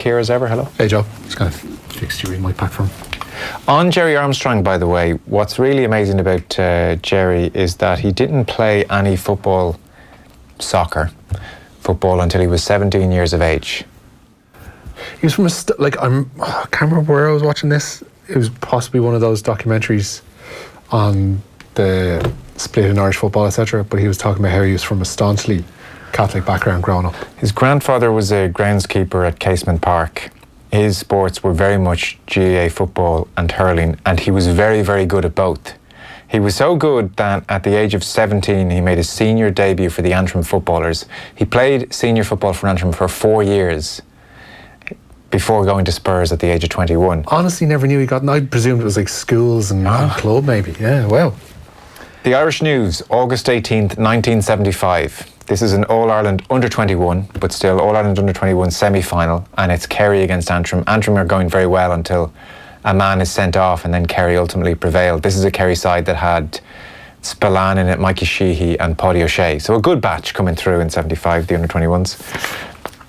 Ciara as ever, hello. Hey Joe, just kind of fixed your mic back from. On Gerry Armstrong, by the way, what's really amazing about Gerry is that he didn't play any football until he was 17 years of age. He was from I can't remember where I was watching this. It was possibly one of those documentaries on the split in Irish football, etc. But he was talking about how he was from a staunchly Catholic background growing up. His grandfather was a groundskeeper at Casement Park. His sports were very much GAA football and hurling, and he was very, very good at both. He was so good that at the age of 17, he made his senior debut for the Antrim footballers. He played senior football for Antrim for 4 years before going to Spurs at the age of 21. Honestly, never knew he got. I presumed it was like schools and club, maybe. Yeah, well. The Irish News, August 18th, 1975. This is an All-Ireland under-21, but still All-Ireland under-21 semi-final, and it's Kerry against Antrim. Antrim are going very well until a man is sent off, and then Kerry ultimately prevailed. This is a Kerry side that had Spillane in it, Mikey Sheehy and Paddy O'Shea. So a good batch coming through in 75, the under-21s.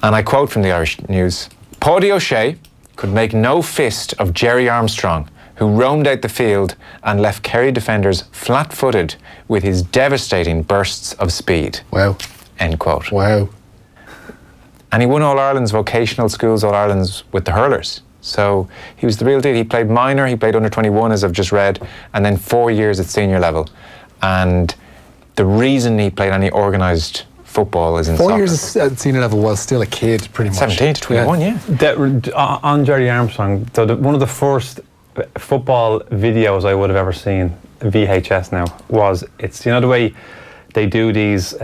And I quote from the Irish News, "Paddy O'Shea could make no fist of Gerry Armstrong, who roamed out the field and left Kerry defenders flat-footed with his devastating bursts of speed." Wow. End quote. Wow. And he won All-Ireland's vocational schools, All-Ireland's with the hurlers. So he was the real deal. He played minor, he played under-21, as I've just read, and then 4 years at senior level. And the reason he played any organised football is in 4 soccer. years at senior level was still a kid, pretty much. 17 to 21, yeah. On Gerry Armstrong, so one of the first football videos I would have ever seen, VHS now, was, it's, you know, the way they do these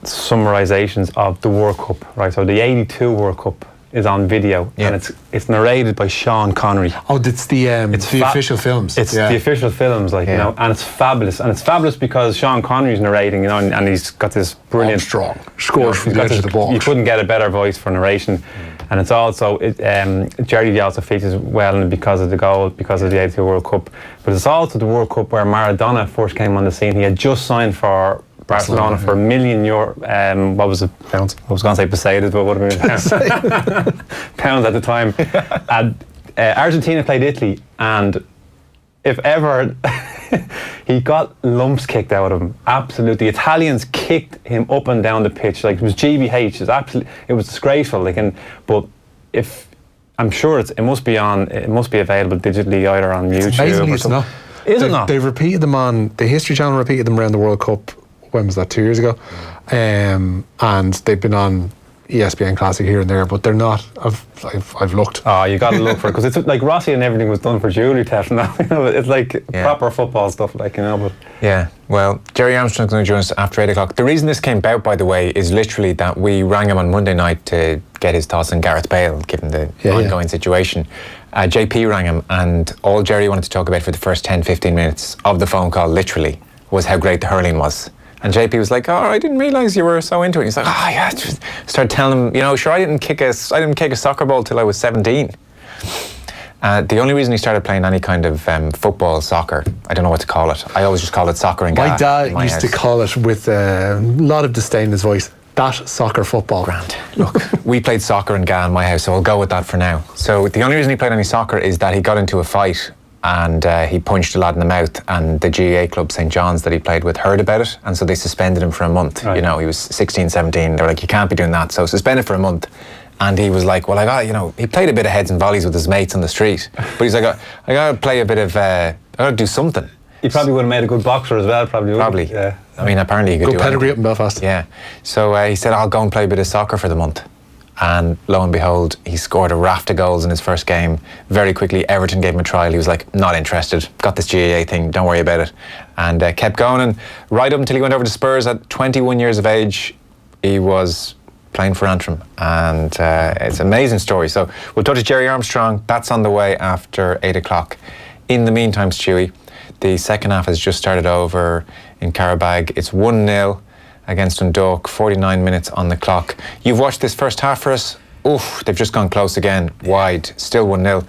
summarisations of the World Cup, right? So the 82 World Cup is on video, and it's narrated by Sean Connery. Oh, it's the official films. It's the official films, like, you know, and it's fabulous. And it's fabulous because Sean Connery's narrating, you know, and he's got this brilliant... Strong. Scores from the edge of the box. You couldn't get a better voice for narration. And it's also, Gerry also features well in it because of the goal, because of the 82 World Cup. But it's also the World Cup where Maradona first came on the scene. He had just signed for Barcelona for €1 million. What was it? Pounds. I was going to say pesetas, but what would have been pounds at the time. And Argentina played Italy, and if ever he got lumps kicked out of him, absolutely. Italians kicked him up and down the pitch like it was GBH. It was disgraceful. Like, but if I'm sure it must be available digitally either on YouTube. Amazingly, it's not. Is it not? They repeated them on the History Channel. Repeated them around the World Cup. When was that? 2 years ago, and they've been on ESPN Classic here and there, but they're not. I've looked. Oh, you got to look for it, because it's like Rossi and everything was done for jewellery theft now. You know, it's like proper football stuff, like, you know. But yeah, well, Gerry Armstrong's going to join us after 8 o'clock. The reason this came about, by the way, is literally that we rang him on Monday night to get his thoughts on Gareth Bale, given the ongoing situation. JP rang him, and all Gerry wanted to talk about for the first 10-15 minutes of the phone call, literally, was how great the hurling was. And JP was like, "Oh, I didn't realise you were so into it." He's like, "Oh yeah," just started telling him, you know, sure, I didn't kick a soccer ball till I was 17. The only reason he started playing any kind of football, soccer, I don't know what to call it. I always just call it soccer and My dad used to call it, with a lot of disdain in his voice, that soccer football. Grand. Look, we played soccer and GA in my house, so I'll go with that for now. So the only reason he played any soccer is that he got into a fight, and he punched a lad in the mouth, and the GAA club St John's that he played with heard about it, and so they suspended him for a month. Right. You know, he was 16, 17. They were like, "You can't be doing that." So suspended for a month. And he was like, "Well, I got, you know," he played a bit of heads and volleys with his mates on the street, but he's like, I got to play a bit of, I got to do something. He probably would have made a good boxer as well, probably. Yeah. I mean, apparently he could do pedigree up in Belfast. Yeah. So he said, "I'll go and play a bit of soccer for the month." And lo and behold, he scored a raft of goals in his first game. Very quickly, Everton gave him a trial. He was like, "Not interested. Got this GAA thing, don't worry about it." And kept going, and right up until he went over to Spurs at 21 years of age, he was playing for Antrim. And it's an amazing story. So we'll talk to Gerry Armstrong. That's on the way after 8 o'clock. In the meantime, Stuie, the second half has just started over in Carabag. It's 1-0. Against Dundalk, 49 minutes on the clock. You've watched this first half for us. Oof, they've just gone close again, wide, still 1-0.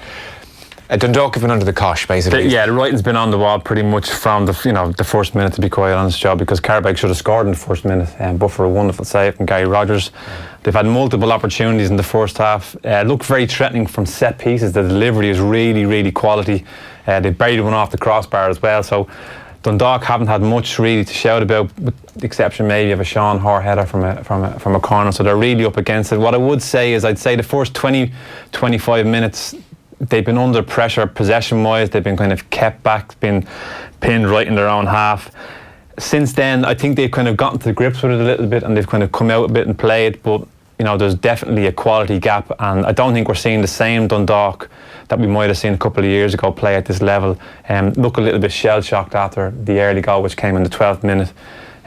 Dundalk have been under the cosh, basically. The writing's been on the wall pretty much from the first minute, to be quite honest, Joe, because Carabag should have scored in the first minute, but for a wonderful save from Gary Rogers. They've had multiple opportunities in the first half. Looked very threatening from set pieces. The delivery is really, really quality. They buried one off the crossbar as well. So Dundalk haven't had much really to shout about, with the exception maybe of a Sean Hoare header from a corner. So they're really up against it. What I would say is, I'd say the first 20-25 minutes, they've been under pressure possession-wise. They've been kind of kept back, been pinned right in their own half. Since then, I think they've kind of gotten to grips with it a little bit, and they've kind of come out a bit and played. But there's definitely a quality gap, and I don't think we're seeing the same Dundalk that we might have seen a couple of years ago play at this level. Look a little bit shell-shocked after the early goal, which came in the 12th minute.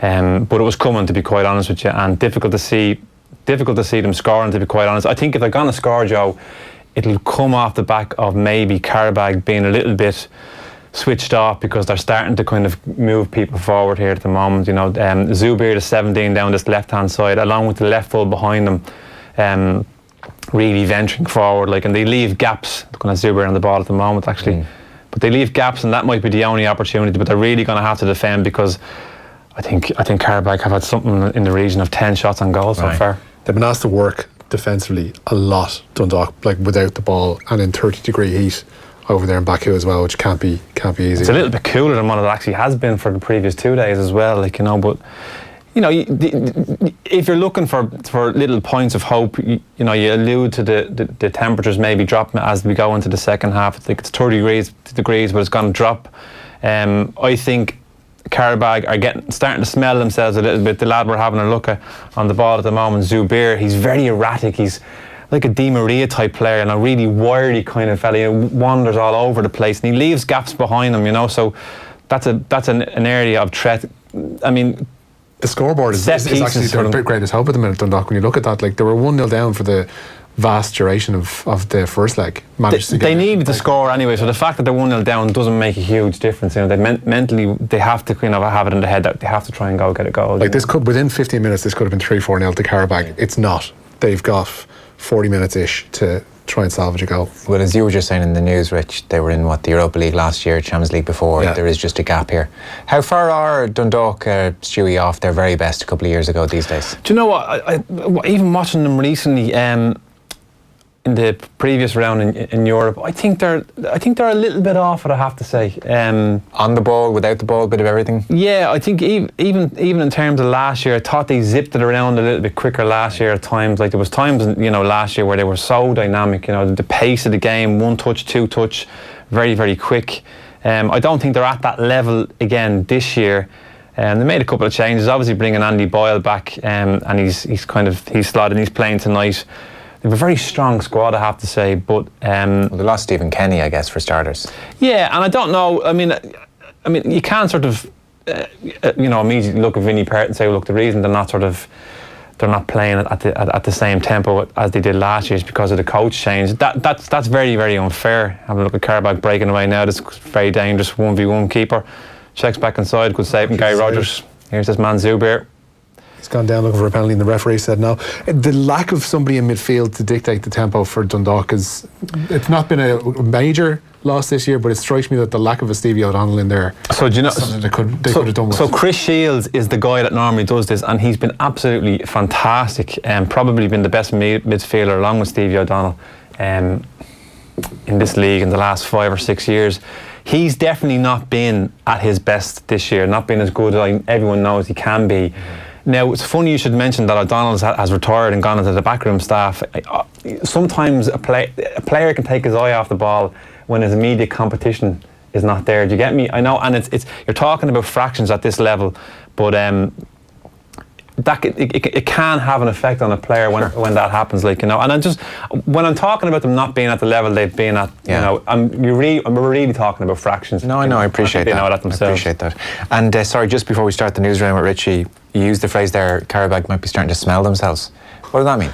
But it was coming, to be quite honest with you, and difficult to see them scoring, to be quite honest. I think if they're going to score, Joe, it'll come off the back of maybe Carabag being a little bit switched off, because they're starting to kind of move people forward here at the moment. Zubair, the 17 down this left-hand side, along with the left full behind them, really venturing forward, and they leave gaps. Looking at Zubair on the ball at the moment, actually, but they leave gaps, and that might be the only opportunity. But they're really going to have to defend, because I think Carabag have had something in the region of 10 shots on goal so far. They've been asked to work defensively a lot, Dundalk, without the ball and in 30-degree heat over there in Baku as well, which can't be easy. It's a little bit cooler than what it actually has been for the previous 2 days as well, but if you're looking for little points of hope, you allude to the temperatures maybe dropping as we go into the second half. I think it's 30 degrees, but it's going to drop. I think Carabag are starting to smell themselves a little bit. The lad we're having a look at on the ball at the moment, Zubair, he's very erratic. He's like a Di Maria type player, and a really wiry kind of fella. He wanders all over the place, and he leaves gaps behind him. So that's an area of threat. I mean, the scoreboard is actually their greatest hope at the minute, Dundalk. When you look at that, they were 1-0 down for the vast duration of the first leg. They need to score anyway, so the fact that they're 1-0 down doesn't make a huge difference. They mentally, they have to kind of have it in their head that they have to try and go get a goal. This could, within 15 minutes, this could have been 3-4-0 to Carabag. It's not. They've got 40 minutes-ish to try and salvage a goal. Well, as you were just saying in the news, Rich, they were in the Europa League last year, Champions League before. Yeah. There is just a gap here. How far are Dundalk, Stuie, off their very best a couple of years ago these days? Do you know what? I even watching them recently, in the previous round in Europe, I think they're a little bit off it, I have to say. On the ball, without the ball, a bit of everything? Yeah, I think even in terms of last year, I thought they zipped it around a little bit quicker last year at times. There was times, last year where they were so dynamic, the pace of the game, 1 touch, 2 touch, very, very quick. I don't think they're at that level again this year. They made a couple of changes, obviously bringing Andy Boyle back, and he's slotted, he's playing tonight. They have a very strong squad, I have to say, but they lost Stephen Kenny, I guess, for starters. Yeah, and I don't know. I mean, you can't sort of, immediately look at Vinnie Perth and say, well, look, the reason they're not playing at the same tempo as they did last year is because of the coach change. That's very, very unfair. Having a look at Carabag breaking away now, this very dangerous 1v1 keeper. Checks back inside, good save from Gary Rogers. Here's this man Zubair. He's gone down looking for a penalty and the referee said no. The lack of somebody in midfield to dictate the tempo for Dundalk it's not been a major loss this year, but it strikes me that the lack of a Stevie O'Donnell in there, so do you know, something they could have done with. So Chris Shields is the guy that normally does this, and he's been absolutely fantastic and probably been the best midfielder along with Stevie O'Donnell in this league in the last 5 or 6 years. He's definitely not been at his best this year, not been as good as everyone knows he can be. Now, it's funny you should mention that O'Donnell has retired and gone into the backroom staff. Sometimes a player can take his eye off the ball when his immediate competition is not there. Do you get me? I know, and it's you're talking about fractions at this level, but it can have an effect on a player when that happens. And I just, when I'm talking about them not being at the level they've been at, I'm really talking about fractions. No, I know, I appreciate that. They know that themselves. I appreciate that. And sorry, just before we start the newsround with Richie, you used the phrase there, Carabag might be starting to smell themselves. What does that mean?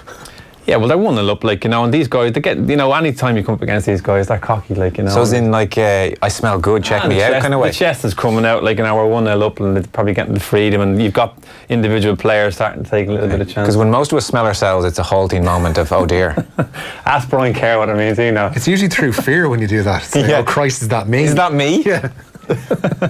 Yeah, well, they're 1-0 up, like, you know, and these guys, they get, you know, any time you come up against these guys, they're cocky, like, you know. So as in, like, I smell good, check me out kind of way. The chest is coming out, like, you know, we're 1-0 up and they're probably getting the freedom, and you've got individual players starting to take a little bit of chance. Because when most of us smell ourselves, it's a halting moment of, oh dear. Ask Brian Kerr what it means, you know. It's usually through fear when you do that. It's like, oh Christ, is that me? Is that me? Yeah.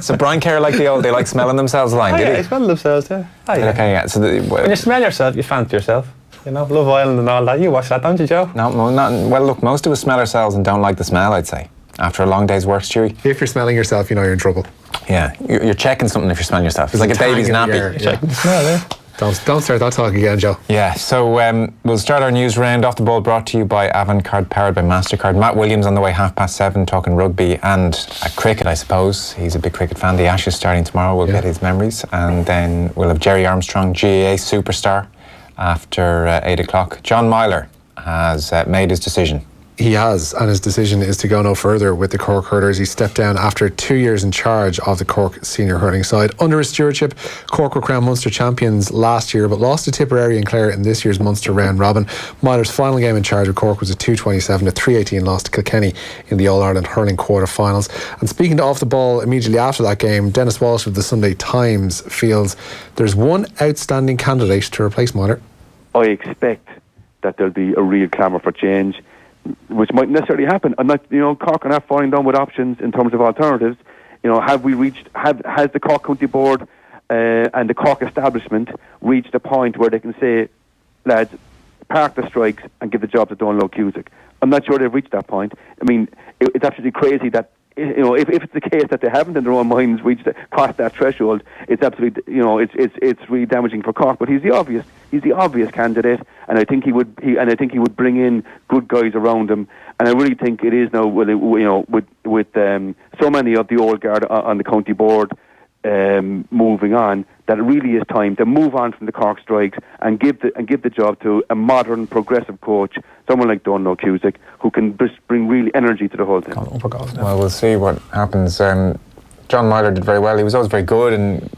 So Brian Kerr, like they like smelling themselves line, did Yeah, he? they smell themselves, yeah. Oh, yeah. Okay, yeah. So When you smell yourself, you fancy yourself. You know, Love Island and all that. You watch that, don't you, Joe? no, well, look, most of us smell ourselves and don't like the smell, I'd say. After a long day's work, Stewie. If you're smelling yourself, you know you're in trouble. Yeah, you're checking something if you're smelling yourself. It's like a baby's nappy. Checking the smell, yeah. Don't start that talk again, Joe. Yeah, so we'll start our news round. Off the Ball brought to you by Avantcard, powered by MasterCard. Matt Williams on the way 7:30, talking rugby and cricket, I suppose. He's a big cricket fan. The Ashes starting tomorrow. We'll get his memories. And then we'll have Jerry Armstrong, GAA superstar, after 8 o'clock. John Meyler has made his decision. He has, and his decision is to go no further with the Cork hurlers. He stepped down after 2 years in charge of the Cork senior hurling side. Under his stewardship, Cork were crowned Munster champions last year, but lost to Tipperary and Clare in this year's Munster round robin. Meyler's final game in charge of Cork was a 227-318 loss to Kilkenny in the All-Ireland hurling quarter-finals. And speaking to Off the Ball immediately after that game, Dennis Walsh of the Sunday Times feels there's one outstanding candidate to replace Meyler. I expect that there'll be a real clamour for change, which might necessarily happen. I'm not, you know, Cork are not falling down with options in terms of alternatives. You know, has the Cork County Board and the Cork establishment reached a point where they can say, lads, park the strikes and give the job to Donald Cusack? I'm not sure they've reached that point. I mean, it's absolutely crazy that, you know, if it's the case that they haven't in their own minds crossed that threshold, it's absolutely, you know, it's really damaging for Cork. But he's the obvious candidate, and I think he would bring in good guys around him. And I really think it is now, you know, with so many of the old guard on the county board moving on, that it really is time to move on from the Cork strikes and give the job to a modern, progressive coach, someone like Donald Cusack, who can just bring real energy to the whole thing. Well, we'll see what happens. John Meyler did very well. He was always very good and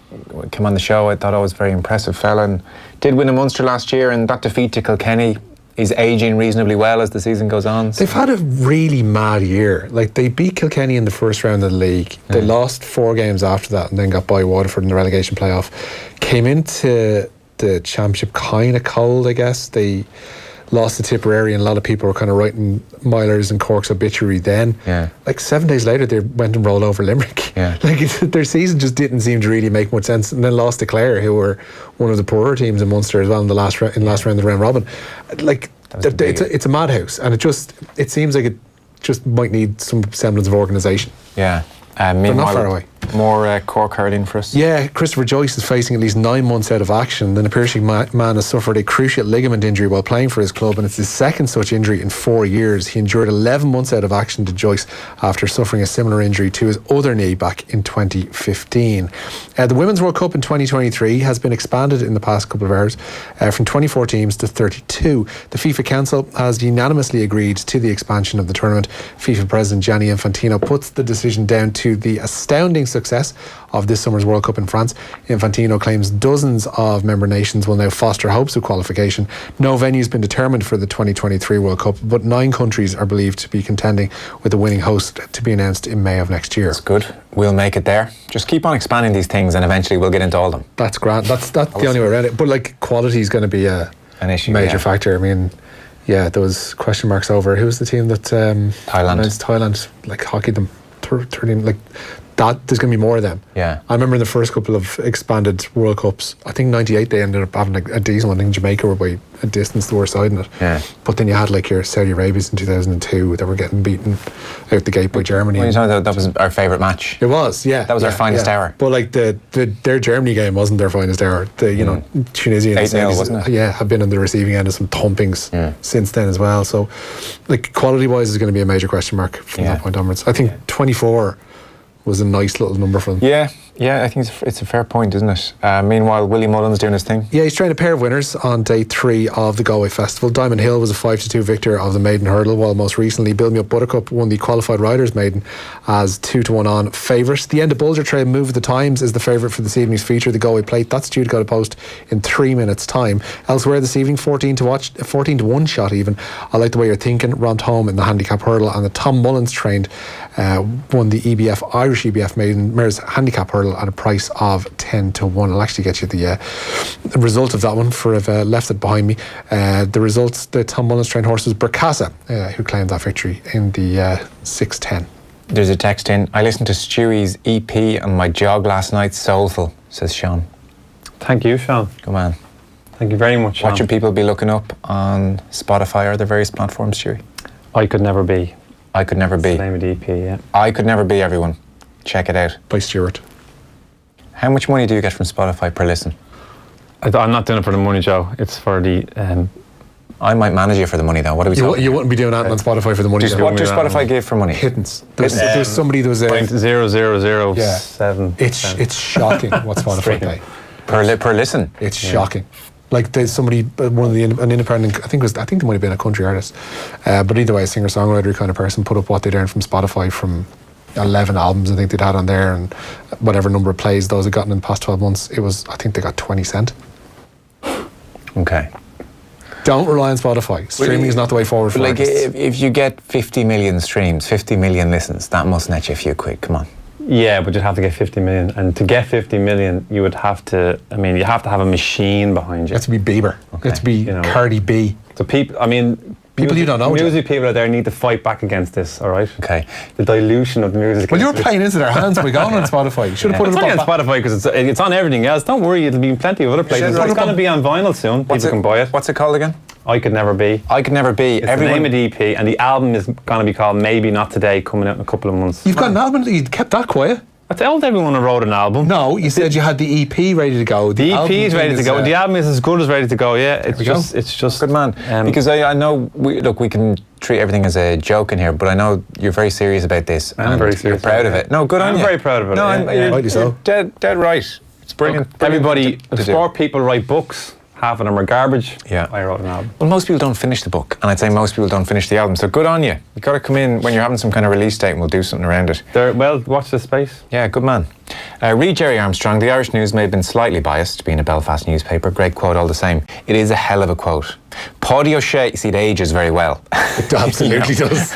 came on the show. I thought always very impressive fella, and did win a Munster last year. And that defeat to Kilkenny is aging reasonably well as the season goes on. They've had a really mad year. Like, they beat Kilkenny in the first round of the league. They lost 4 games after that and then got by Waterford in the relegation playoff. Came into the championship kind of cold, I guess. They lost to Tipperary, and a lot of people were kind of writing Meyler's and Cork's obituary then. Yeah. Like 7 days later, they went and rolled over Limerick. Yeah. Like, their season just didn't seem to really make much sense. And then lost to Clare, who were one of the poorer teams in Munster as well in the last round of the round robin. Like, it's a madhouse, and it seems like it just might need some semblance of organisation. Yeah. They're not far away. More Cork hurling for us. Yeah, Christopher Joyce is facing at least 9 months out of action. The Piercing man has suffered a cruciate ligament injury while playing for his club, and it's his second such injury in 4 years. He endured 11 months out of action to Joyce after suffering a similar injury to his other knee back in 2015. The Women's World Cup in 2023 has been expanded in the past couple of hours from 24 teams to 32. The FIFA Council has unanimously agreed to the expansion of the tournament. FIFA President Gianni Infantino puts the decision down to the astounding success of this summer's World Cup in France. Infantino claims dozens of member nations will now foster hopes of qualification. No venue's been determined for the 2023 World Cup, but 9 countries are believed to be contending, with the winning host to be announced in May of next year. That's good. We'll make it there. Just keep on expanding these things, and eventually we'll get into all of them. That's grand. That's the only way around it. But like, quality is going to be an issue, major factor. I mean, yeah, there was question marks over who was the team that Thailand like hockeyed them. Like that, there's going to be more of them. Yeah. I remember in the first couple of expanded World Cups, I think 98 they ended up having like a decent one. I think Jamaica were by a distance the worst side in it. Yeah. But then you had like your Saudi Arabias in 2002 that were getting beaten out the gate by Germany. Well, you know, that was our favourite match. It was, yeah. That was our finest hour. But like their Germany game wasn't their finest hour. The Tunisia and 8-0, wasn't it? Yeah, have been on the receiving end of some thumpings since then as well. So like, quality wise is going to be a major question mark from that point onwards. I think 24 was a nice little number for them. Yeah, Yeah, I think it's a fair point, isn't it? Meanwhile, Willie Mullen's doing his thing. Yeah, he's trained a pair of winners on day 3 of the Galway Festival. Diamond Hill was a 5-2 victor of the maiden hurdle, while most recently Build Me Up Buttercup won the qualified riders maiden as 2-1 on favourite. The End of Bulger Trail Move of the Times is the favourite for this evening's feature, the Galway Plate. That's due to go to post in 3 minutes' time. Elsewhere this evening, 14 to 1 shot even. I Like the Way You're Thinking romped home in the handicap hurdle, and the Tom Mullins trained won the Irish EBF maiden mares handicap hurdle at a price of 10-1. I'll actually get you the result of that one for I've left it behind me. The results, the Tom Mullins trained horse was Burkasa, who claimed that victory in the 6:10. There's a text in. I listened to Stuie's EP on my jog last night. Soulful, says Sean. Thank you, Sean. Good man. Thank you very much, Sean. What should people be looking up on Spotify or the various platforms, Stewie? I Could Never Be. I Could Never Be. That's the name of the EP, yeah. I Could Never Be, everyone. Check it out. By Stewart. How much money do you get from Spotify per listen? I'm not doing it for the money, Joe. It's for the... I might manage you for the money, though. What are we talking? You wouldn't be doing that on Spotify for the money. What does Spotify give for money? Hittens. There's somebody, there was a... 0.0007. It's shocking what Spotify pay. Per listen? It's shocking. Like there's somebody, an independent, I think they might have been a country artist, but either way, a singer-songwriter kind of person put up what they'd earned from Spotify from 11 albums I think they'd had on there, and whatever number of plays those had gotten in the past 12 months. It was, I think they got 20 cent. Okay. Don't rely on Spotify. Streaming is not the way forward for like artists. if you get 50 million streams, 50 million listens, that must net you a few quid. Come on. Yeah, but you'd have to get 50 million. And to get 50 million, you would have to, you have to have a machine behind you. It has to be Bieber. Okay. It has to be Cardi B. So people, People you don't know. Music people out there need to fight back against this, all right? Okay. The dilution of the music. Well, you're playing into their hands by going on Spotify. You should have put It's it only on up. Spotify because it's on everything else. Don't worry, it'll be in plenty of other places. It's It's going to be on vinyl soon. People can buy it. What's it called again? I Could Never Be. I Could Never Be. It's the name of the EP, and the album is going to be called Maybe Not Today, coming out in a couple of months. You've got an album. You kept that quiet. I told everyone I wrote an album. No, you said you had the EP ready to go. The EP is ready to go. The album is as good as ready to go. Yeah, it's just good man. Because I know we can treat everything as a joke in here, but I know you're very serious about this. I'm very serious. You're proud of it. No, good on you. I'm very proud of it. No, Rightly so. Dead right. It's brilliant. Everybody, to do. sport people write books. Half of them are garbage. Yeah. I wrote an album. Well, most people don't finish the book, and I'd say most people don't finish the album. So good on you. You've got to come in when you're having some kind of release date, and we'll do something around it. Well, watch this space. Yeah, good man. Read Jerry Armstrong. The Irish News may have been slightly biased, being a Belfast newspaper. Great quote all the same. It is a hell of a quote. Paddy O'Shea, see, it ages very well. It absolutely does.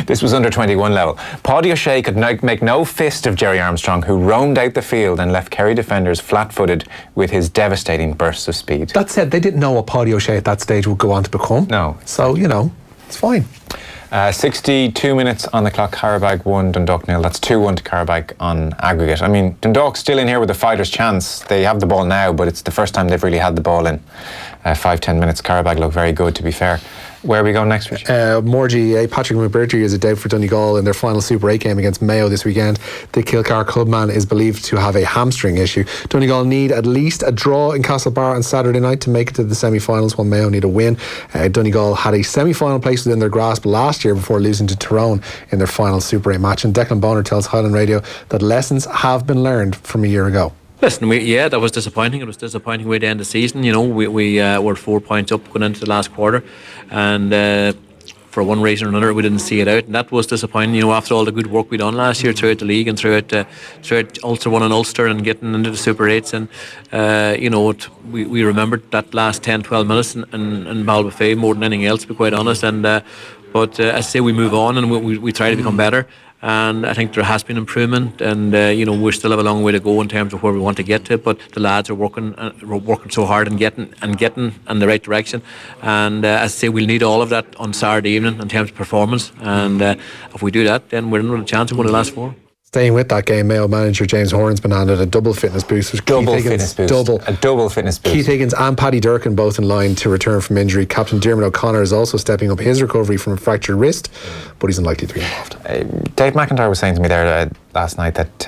This was under 21 level. Paddy O'Shea could make no fist of Jerry Armstrong, who roamed out the field and left Kerry defenders flat-footed with his devastating bursts of speed. That said, they didn't know what Paddy O'Shea at that stage would go on to become. No. So, it's fine. 62 minutes on the clock. Carabag 1, Dundalk 0. That's 2-1 to Carabag on aggregate. Dundalk's still in here with a fighter's chance. They have the ball now, but it's the first time they've really had the ball in 5-10 minutes. Carabag look very good, to be fair. Where are we going next, Richie? Morgie, Patrick McBurtry is a doubt for Donegal in their final Super 8 game against Mayo this weekend. The Kilcar clubman is believed to have a hamstring issue. Donegal need at least a draw in Castlebar on Saturday night to make it to the semi-finals, while Mayo need a win. Donegal had a semi-final place within their grasp last year before losing to Tyrone in their final Super 8 match. And Declan Bonner tells Highland Radio that lessons have been learned from a year ago. Listen, that was disappointing. It was disappointing way to end the season. We were 4 points up going into the last quarter, and for one reason or another, we didn't see it out, and that was disappointing. After all the good work we done last year throughout the league and throughout Ulster 1 and Ulster and getting into the Super 8s, and we remembered that last 10-12 minutes in Balbuffet more than anything else, to be quite honest. And but as I say, we move on and we try to become better. And I think there has been improvement, and we still have a long way to go in terms of where we want to get to. But the lads are working so hard and getting in the right direction. And as I say, we'll need all of that on Saturday evening in terms of performance. And if we do that, then we're in with a chance of winning the last 4. Staying with that game, Mayo manager James Horan's been handed a double fitness boost. A double fitness boost. Keith Higgins and Paddy Durkin both in line to return from injury. Captain Dermot O'Connor is also stepping up his recovery from a fractured wrist, but he's unlikely to be involved. Dave McIntyre was saying to me there last night that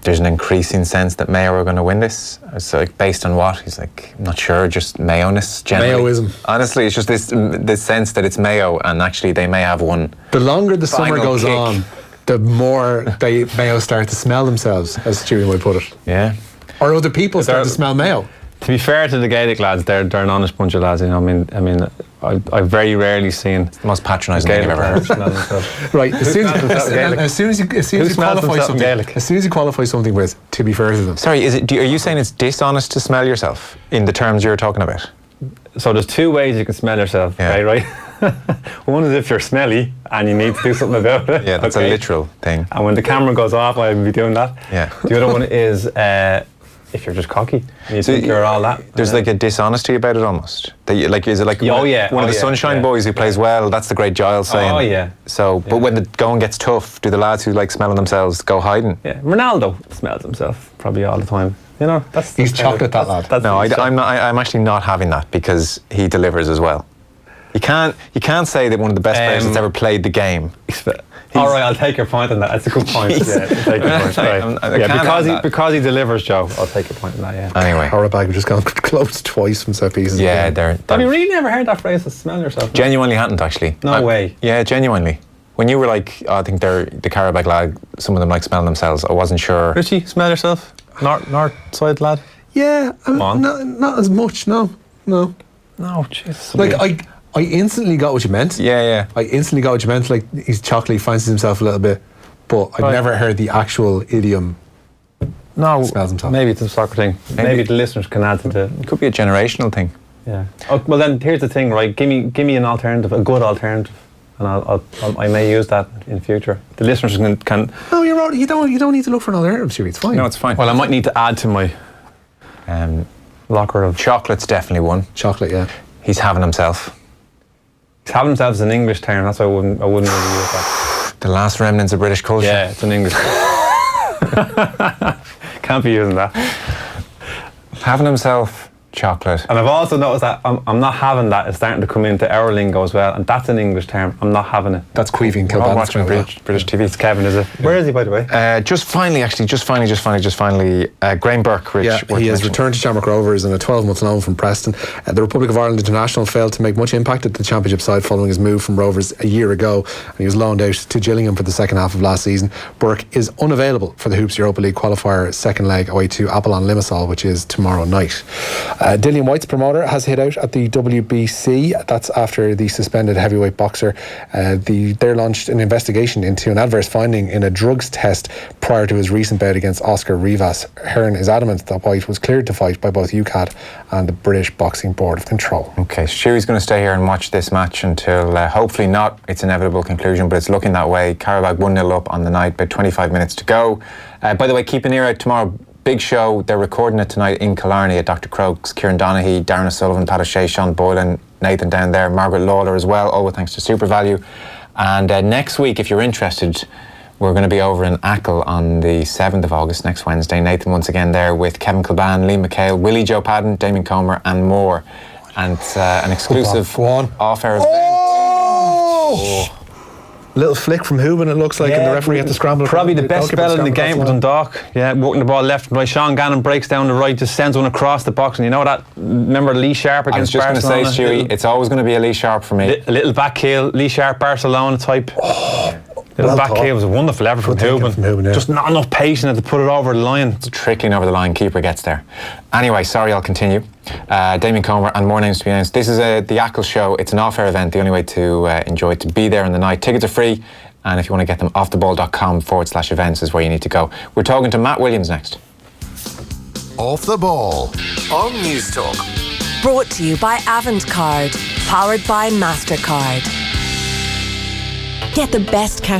there's an increasing sense that Mayo are going to win this. So, based on what? He's like, I'm not sure, just Mayo-ness generally. Mayoism. Honestly, it's just this sense that it's Mayo, and actually they may have one. The longer the summer goes on, the more they Mayo start to smell themselves, as Stuie might put it. Yeah. Or other people start to smell Mayo. To be fair to the Gaelic lads, they're an honest bunch of lads. You know, I mean, I've very rarely seen The most patronising thing I've ever heard. Right, as soon as you qualify something, Gaelic? as soon as you qualify something with "to be fair to them," Sorry, are you saying it's dishonest to smell yourself in the terms you're talking about? So there's two ways you can smell yourself, Yeah. okay, right? One is if you're smelly and you need to do something about it. Yeah, that's a literal thing. And when the camera goes off, I'll be doing that. Yeah. The other one is if you're just cocky and you think you're all that. There's like a dishonesty about it almost. That you, like, is it like one of the Sunshine Boys who plays well? That's the great Giles saying. Oh yeah. So, but when the going gets tough, do the lads who like smelling themselves go hiding? Yeah, Ronaldo smells himself probably all the time. You know, that's He's chocolate, that lad. No, I'm not. I'm actually not having that because he delivers as well. You can't say that one of the best players that's ever played the game. All right, I'll take your point on that. That's a good point. Yeah, I'll take your point. Right. Yeah, because he delivers, Joe. I'll take your point on that. Yeah. Anyway, Carabag have just gone close twice from set pieces. yeah, again. they're Have you really never heard that phrase? Smell yourself. genuinely hadn't actually. No way. Yeah, genuinely. When you were like, I think they're the Carabag lad. Some of them like smelling themselves. I wasn't sure. Richie, smell yourself. North side lad. Yeah, on. not as much. No. No, jeez. Like I instantly got what you meant. Yeah. I instantly got what you meant. Like he's chocolate, he fancies himself a little bit, but I've never heard the actual idiom. No, Smells himself. maybe it's a soccer thing. Maybe the listeners can add to the. It could be a generational thing. Yeah. Oh, well, then here's the thing, right? Give me an alternative, a good alternative, and I may use that in future. The listeners can. No, you're right. You don't need to look for an alternative, Stuie. It's fine. No, it's fine. Well, I might need to add to my locker of. Chocolate's definitely one. Chocolate, yeah. He's having himself. Have themselves an English term. That's why I wouldn't really use that. The last remnants of British culture. Yeah, it's an English. Can't be using that. Having himself chocolate. And I've also noticed that I'm not having that. It's starting to come into our lingo as well, and that's an English term. I'm not having it. That's Queevy and We're all Kilban's watching about British TV. It's Kevin, is it? Where is he, by the way? Just finally, Graham Burke, Rich. Yeah, he has returned to Shamrock Rovers on a 12-month loan from Preston. The Republic of Ireland international failed to make much impact at the Championship side following his move from Rovers a year ago, and he was loaned out to Gillingham for the second half of last season. Burke is unavailable for the Hoops Europa League qualifier second leg away to Apollon Limassol, which is tomorrow night. Dillian White's promoter has hit out at the WBC. That's after the suspended heavyweight boxer. They launched an investigation into an adverse finding in a drugs test prior to his recent bout against Oscar Rivas. Hearn is adamant that White was cleared to fight by both UCAD and the British Boxing Board of Control. Okay, Stuie's going to stay here and watch this match until hopefully not its inevitable conclusion, but it's looking that way. Carabag 1-0 up on the night, about 25 minutes to go. By the way, keep an ear out tomorrow. Big show. They're recording it tonight in Killarney at Dr. Croak's. Kieran Donaghy, Darren O'Sullivan, Pat O'Shea, Sean Boylan, Nathan down there, Margaret Lawler as well, all with thanks to Super Value. And next week, if you're interested, we're going to be over in Achill on the 7th of August, next Wednesday. Nathan once again there with Kevin Kilban, Lee McHale, Willie Joe Padden, Damien Comer and more. And an exclusive off-air event. Oh! Little flick from Hooban, it looks like, and the referee had to scramble. Probably the best spell in the game for Dundalk. Yeah, working the ball left and right. Sean Gannon breaks down the right, just sends one across the box. And you know that? Remember Lee Sharp against Barcelona? I was just going to say, Stuie, it's always going to be a Lee Sharp for me. A little back heel, Lee Sharp, Barcelona type. Little back heel was a wonderful effort from Hooban. Yeah. Just not enough patience to put it over the line. It's trickling over the line, keeper gets there. Anyway, sorry, I'll continue. Damien Comer and more names to be announced. This is the Achill show. It's an off-air event. The only way to enjoy it, to be there on the night. Tickets are free. And if you want to get them, offtheball.com/events is where you need to go. We're talking to Matt Williams next. Off the Ball on News Talk. Brought to you by Avantcard, powered by MasterCard. Get the best cash